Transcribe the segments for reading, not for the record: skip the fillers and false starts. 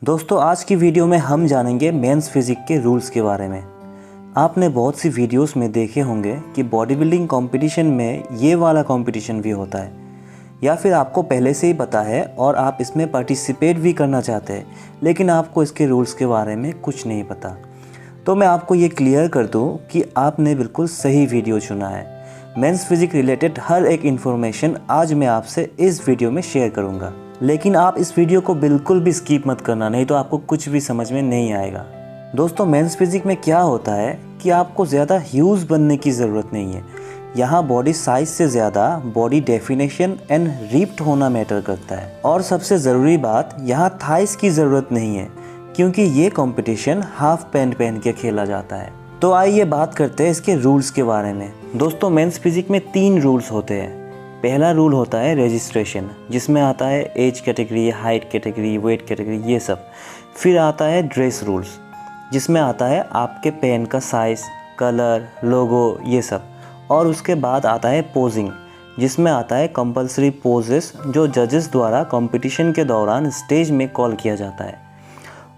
दोस्तों आज की वीडियो में हम जानेंगे मेंस फिजिक के रूल्स के बारे में। आपने बहुत सी वीडियोस में देखे होंगे कि बॉडी बिल्डिंग कंपटीशन में ये वाला कंपटीशन भी होता है, या फिर आपको पहले से ही पता है और आप इसमें पार्टिसिपेट भी करना चाहते हैं, लेकिन आपको इसके रूल्स के बारे में कुछ नहीं पता। तो मैं आपको ये क्लियर कर दूँ कि आपने बिल्कुल सही वीडियो चुना है। मेंस फिजिक रिलेटेड हर एक इन्फॉर्मेशन आज मैं आपसे इस वीडियो में शेयर करूँगा, लेकिन आप इस वीडियो को बिल्कुल भी स्किप मत करना, नहीं तो आपको कुछ भी समझ में नहीं आएगा। दोस्तों मेंस फिजिक में क्या होता है कि आपको ज़्यादा ह्यूज बनने की ज़रूरत नहीं है। यहाँ बॉडी साइज से ज़्यादा बॉडी डेफिनेशन एंड रिप्ड होना मैटर करता है। और सबसे ज़रूरी बात, यहाँ थाइस की ज़रूरत नहीं है, क्योंकि ये कंपटीशन हाफ पैंट पहन के खेला जाता है। तो आइए बात करते हैं इसके रूल्स के बारे में। दोस्तों मेंस फिजिक में 3 रूल्स होते हैं। पहला रूल होता है रजिस्ट्रेशन, जिसमें आता है age category, height category, weight category, ये सब। फिर आता है ड्रेस रूल्स, जिसमें आता है आपके पैंट का साइज़, कलर, लोगो, ये सब। और उसके बाद आता है पोजिंग, जिसमें आता है कंपलसरी पोजेस जो जजेस द्वारा कंपटीशन के दौरान स्टेज में कॉल किया जाता है,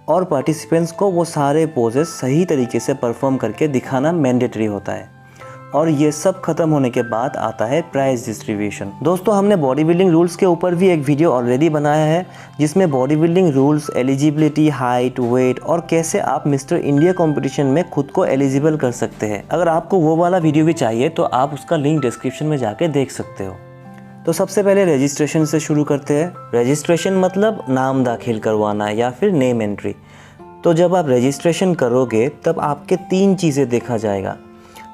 और पार्टिसिपेंट्स को वो सारे पोजेस सही तरीके से परफॉर्म करके दिखाना मैंडेटरी होता है। और ये सब खत्म होने के बाद आता है प्राइज डिस्ट्रीब्यूशन। दोस्तों हमने बॉडी बिल्डिंग रूल्स के ऊपर भी एक वीडियो ऑलरेडी बनाया है, जिसमें body building rules, eligibility, height, weight और कैसे आप मिस्टर इंडिया कंपटीशन में खुद को एलिजिबल कर सकते हैं। अगर आपको वो वाला वीडियो भी चाहिए तो आप उसका लिंक डिस्क्रिप्शन में जाके देख सकते हो। तो सबसे पहले रजिस्ट्रेशन से शुरू करते हैं। रजिस्ट्रेशन मतलब नाम दाखिल करवाना या फिर नेम एंट्री। तो जब आप रजिस्ट्रेशन करोगे तब आपके 3 चीज़ें देखा जाएगा।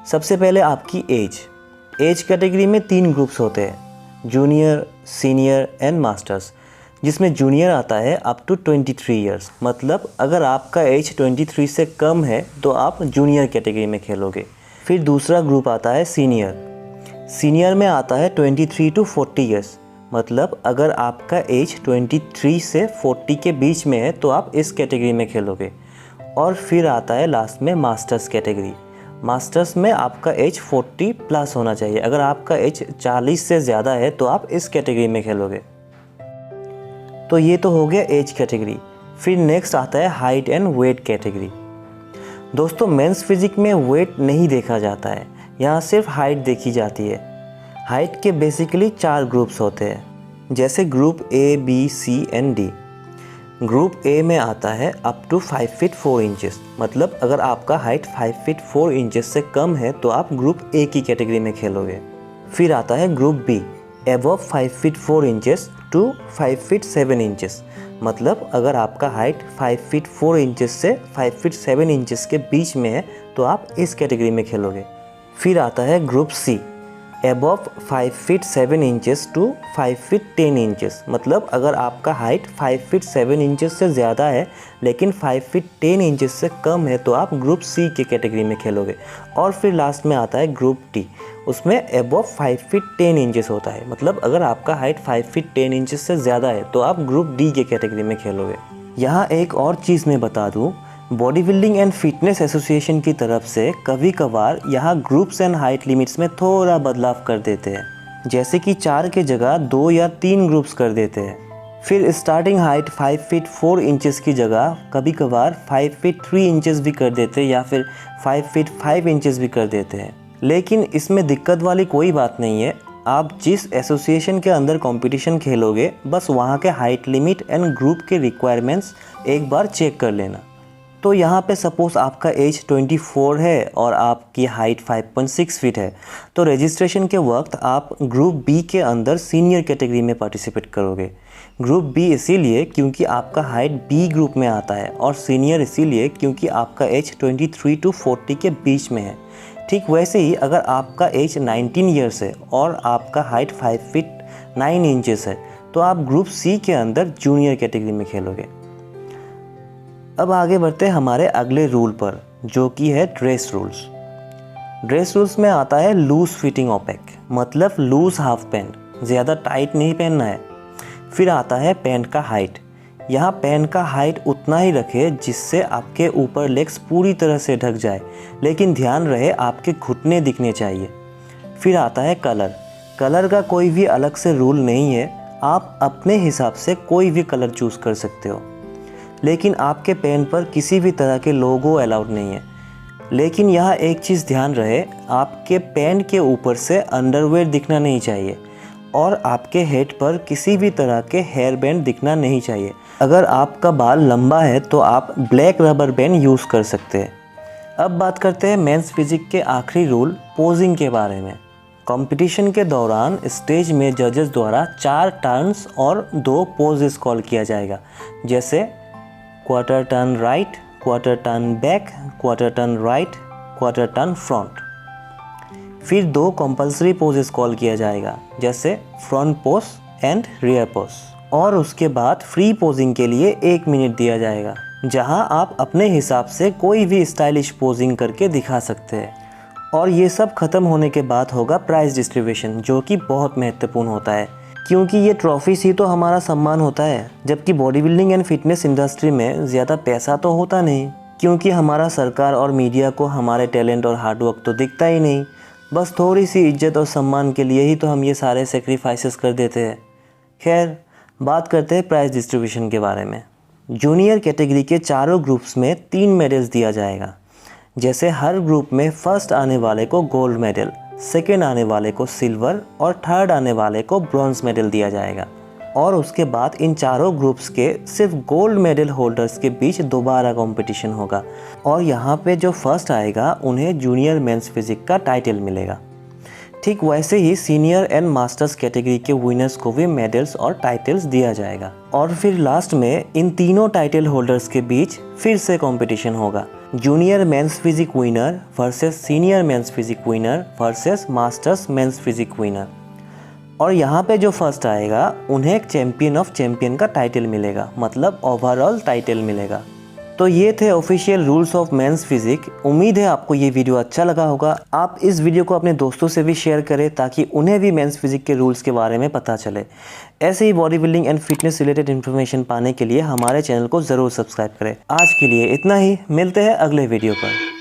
सबसे पहले आपकी एज कैटेगरी में 3 ग्रुप्स होते हैं, जूनियर, सीनियर एंड मास्टर्स, जिसमें जूनियर आता है अप टू 23 ईयर्स। मतलब अगर आपका एज 23 से कम है तो आप जूनियर कैटेगरी में खेलोगे। फिर दूसरा ग्रुप आता है सीनियर में आता है 23 टू 40 ईयर्स। मतलब अगर आपका एज 23 से 40 के बीच में है तो आप इस कैटेगरी में खेलोगे। और फिर आता है लास्ट में मास्टर्स कैटेगरी। मास्टर्स में आपका एज 40 प्लस होना चाहिए। अगर आपका एज 40 से ज़्यादा है तो आप इस कैटेगरी में खेलोगे। तो ये तो हो गया एज कैटेगरी। फिर नेक्स्ट आता है हाइट एंड वेट कैटेगरी। दोस्तों मेंस फिजिक में वेट नहीं देखा जाता है, यहाँ सिर्फ हाइट देखी जाती है। हाइट के बेसिकली 4 ग्रुप्स होते हैं, जैसे group A, B, C and D. Group A में आता है अप टू 5 फीट 4 इंचेस। मतलब अगर आपका हाइट 5 फीट 4 इंचेस से कम है तो आप ग्रुप ए की कैटेगरी में खेलोगे। फिर आता है group B, above 5 feet 4 inches to 5 feet 7 inches. मतलब अगर आपका हाइट 5 फीट 4 इंचेस से 5 फीट 7 इंचेस के बीच में है तो आप इस कैटेगरी में खेलोगे। फिर आता है group C, above 5 feet 7 inches to 5 feet 10 inches. मतलब अगर आपका हाइट 5 फीट 7 इंचेस से ज़्यादा है लेकिन 5 फीट 10 इंचेस से कम है तो आप ग्रुप सी के कैटेगरी में खेलोगे। और फिर लास्ट में आता है ग्रुप डी, उसमें एबव 5 फीट 10 इंचेस होता है। मतलब अगर आपका हाइट 5 फीट 10 इंचेस से ज़्यादा है तो आप ग्रुप डी के कैटेगरी में खेलोगे। यहाँ एक और चीज़ मैं बता दूँ, body building and fitness association की तरफ से कभी कभार यहाँ ग्रुप्स एंड हाइट लिमिट्स में थोड़ा बदलाव कर देते हैं, जैसे कि 4 के जगह 2 या 3 ग्रुप्स कर देते हैं। फिर स्टार्टिंग हाइट 5 फीट 4 इंचेस की जगह कभी कभार 5 फीट 3 इंचेस भी कर देते हैं, या फिर 5 फीट 5 इंचेस भी कर देते हैं। लेकिन इसमें दिक्कत वाली कोई बात नहीं है। आप जिस एसोसिएशन के अंदर कंपटीशन खेलोगे बस वहाँ के हाइट लिमिट एंड ग्रुप के रिक्वायरमेंट्स एक बार चेक कर लेना। तो यहाँ पे सपोज़ आपका एज 24 है और आपकी हाइट 5.6 फीट है, तो रजिस्ट्रेशन के वक्त आप ग्रुप बी के अंदर सीनियर कैटेगरी में पार्टिसिपेट करोगे। ग्रुप बी इसीलिए क्योंकि आपका हाइट बी ग्रुप में आता है, और सीनियर इसीलिए क्योंकि आपका एज 23 टू 40 के बीच में है। ठीक वैसे ही अगर आपका एज 19 ईयर्स है और आपका हाइट 5 फीट 9 इंचेस है तो आप ग्रुप सी के अंदर जूनियर कैटेगरी में खेलोगे। अब आगे बढ़ते हैं हमारे अगले रूल पर, जो कि है ड्रेस रूल्स। ड्रेस रूल्स में आता है लूज फिटिंग ओपेक, मतलब लूज हाफ पैंट, ज़्यादा टाइट नहीं पहनना है। फिर आता है पैंट का हाइट। यहाँ पैंट का हाइट उतना ही रखे जिससे आपके ऊपर लेग्स पूरी तरह से ढक जाए, लेकिन ध्यान रहे आपके घुटने दिखने चाहिए। फिर आता है कलर का कोई भी अलग से रूल नहीं है, आप अपने हिसाब से कोई भी कलर चूज़ कर सकते हो। लेकिन आपके पैंट पर किसी भी तरह के लोगो अलाउड नहीं है। लेकिन यहाँ एक चीज़ ध्यान रहे, आपके पैंट के ऊपर से अंडरवेयर दिखना नहीं चाहिए और आपके हेड पर किसी भी तरह के हेयर बैंड दिखना नहीं चाहिए। अगर आपका बाल लंबा है तो आप ब्लैक रबर बैंड यूज़ कर सकते हैं। अब बात करते हैं मेंस फिजिक के आखिरी रूल पोजिंग के बारे में। कंपटीशन के दौरान स्टेज में जजेस द्वारा 4 टर्न्स और 2 पोजेस कॉल किया जाएगा, जैसे quarter turn right, quarter turn back, quarter turn right, quarter turn front. फिर 2 कंपल्सरी पोजेस कॉल किया जाएगा, जैसे front pose and rear pose. और उसके बाद फ्री पोजिंग के लिए 1 मिनट दिया जाएगा, जहां आप अपने हिसाब से कोई भी स्टाइलिश पोजिंग करके दिखा सकते हैं। और ये सब ख़त्म होने के बाद होगा प्राइज़ डिस्ट्रीब्यूशन, जो कि बहुत महत्वपूर्ण होता है, क्योंकि ये ट्रॉफीज ही तो हमारा सम्मान होता है। जबकि body building and fitness industry में ज़्यादा पैसा तो होता नहीं, क्योंकि हमारा सरकार और मीडिया को हमारे टैलेंट और हार्डवर्क तो दिखता ही नहीं। बस थोड़ी सी इज्जत और सम्मान के लिए ही तो हम ये सारे सेक्रीफाइसेस कर देते हैं। खैर, बात करते हैं प्राइज़ डिस्ट्रीब्यूशन के बारे में। जूनियर कैटेगरी के चारों ग्रुप्स में 3 मेडल्स दिया जाएगा, जैसे हर ग्रुप में फर्स्ट आने वाले को गोल्ड मेडल, सेकेंड आने वाले को सिल्वर और थर्ड आने वाले को ब्रॉन्ज मेडल दिया जाएगा। और उसके बाद इन चारों ग्रुप्स के सिर्फ गोल्ड मेडल होल्डर्स के बीच दोबारा कंपटीशन होगा और यहाँ पे जो फर्स्ट आएगा उन्हें जूनियर मेंस फिजिक का टाइटल मिलेगा। ठीक वैसे ही सीनियर एंड मास्टर्स कैटेगरी के विनर्स को भी मेडल्स और टाइटल्स दिया जाएगा। और फिर लास्ट में इन तीनों टाइटल होल्डर्स के बीच फिर से कंपटीशन होगा, junior men's physique winner versus senior men's physique winner versus masters men's physique winner. और यहाँ पे जो फर्स्ट आएगा उन्हें चैम्पियन ऑफ चैम्पियन का टाइटल मिलेगा, मतलब ओवरऑल टाइटल मिलेगा। तो ये थे official rules of men's physique. उम्मीद है आपको ये वीडियो अच्छा लगा होगा। आप इस वीडियो को अपने दोस्तों से भी शेयर करें ताकि उन्हें भी मेंस फिजिक के रूल्स के बारे में पता चले। ऐसे ही body building and fitness related information पाने के लिए हमारे चैनल को ज़रूर सब्सक्राइब करें। आज के लिए इतना ही, मिलते हैं अगले वीडियो पर।